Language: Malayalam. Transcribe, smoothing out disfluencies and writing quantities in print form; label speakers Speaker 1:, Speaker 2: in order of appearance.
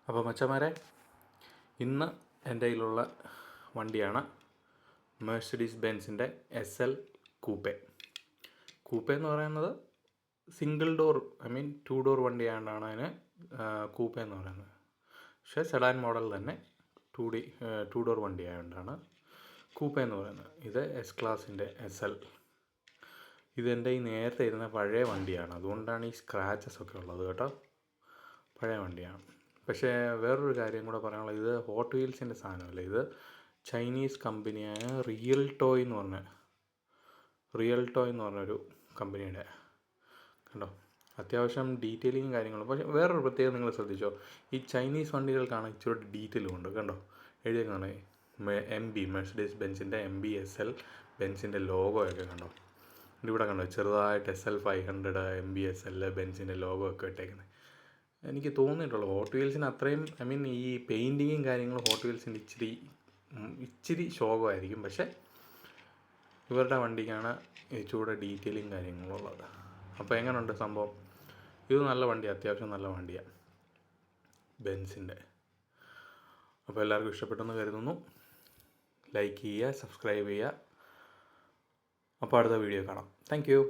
Speaker 1: അപ്പോൾ മച്ചന്മാരെ, ഇന്ന് എൻ്റെ കയ്യിലുള്ള വണ്ടിയാണ് മെഴ്സിഡീസ് ബെൻസിൻ്റെ SL കൂപ്പെ. കൂപ്പെ എന്ന് പറയുന്നത് സിംഗിൾ ഡോർ, ടു ഡോർ വണ്ടിയാണ്ടാണ് അതിന് കൂപ്പെ എന്ന് പറയുന്നത്. പക്ഷേ സെഡാൻ മോഡൽ തന്നെ ടു ഡോർ വണ്ടി ആയതുകൊണ്ടാണ് കൂപ്പെ എന്ന് പറയുന്നത്. ഇത് എസ് ക്ലാസിൻ്റെ SL. ഇതെൻ്റെ ഈ നേരത്തെ ഇരുന്ന പഴയ വണ്ടിയാണ്, അതുകൊണ്ടാണ് ഈ സ്ക്രാച്ചസ് ഒക്കെ ഉള്ളത് കേട്ടോ. പഴയ വണ്ടിയാണ്. പക്ഷേ വേറൊരു കാര്യം കൂടെ പറയാനുള്ളത്, ഇത് ഹോട്ട് വീൽസിൻ്റെ സാധനമല്ല, ഇത് ചൈനീസ് കമ്പനിയായ റിയൽ ടോയ് എന്ന് പറഞ്ഞൊരു കമ്പനിയുടെ. കണ്ടോ, അത്യാവശ്യം ഡീറ്റെയിലിങ്ങും കാര്യങ്ങളും. പക്ഷേ വേറൊരു പ്രത്യേകത നിങ്ങൾ ശ്രദ്ധിച്ചോ, ഈ ചൈനീസ് വണ്ടികൾക്കാണ് ഇച്ചിരി ഡീറ്റെയിലും ഉണ്ട്. കണ്ടോ, എഴുതിയേക്കാണ് MB, മെഴ്സിഡീസ് ബെൻസിൻ്റെ MB SL ബെൻസിൻ്റെ ലോഗോയൊക്കെ കണ്ടോ. ഇവിടെ കണ്ടോ, ചെറുതായിട്ട് SL 500 MB SL ബെൻസിൻ്റെ ലോഗോ ഒക്കെ ഇട്ടേക്കുന്നത്. എനിക്ക് തോന്നിയിട്ടുള്ളൂ ഹോട്ട് വീൽസിന് അത്രയും ഈ പെയിൻറ്റിങ്ങും കാര്യങ്ങളും ഹോട്ട് വീൽസിന് ഇച്ചിരി ശോകമായിരിക്കും. പക്ഷേ ഇവരുടെ വണ്ടിക്കാണ് ഇച്ചിരി ഡീറ്റെയിലും കാര്യങ്ങളും ഉള്ളത്. അപ്പോൾ എങ്ങനെയുണ്ട് സംഭവം? ഇത് നല്ല വണ്ടിയാണ്, അത്യാവശ്യം നല്ല വണ്ടിയാണ് ബെൻസിൻ്റെ. അപ്പോൾ എല്ലാവർക്കും ഇഷ്ടപ്പെട്ടെന്ന് കരുതുന്നു. ലൈക്ക് ചെയ്യുക, സബ്സ്ക്രൈബ് ചെയ്യുക. അപ്പോൾ അടുത്ത വീഡിയോ കാണാം. Thank you.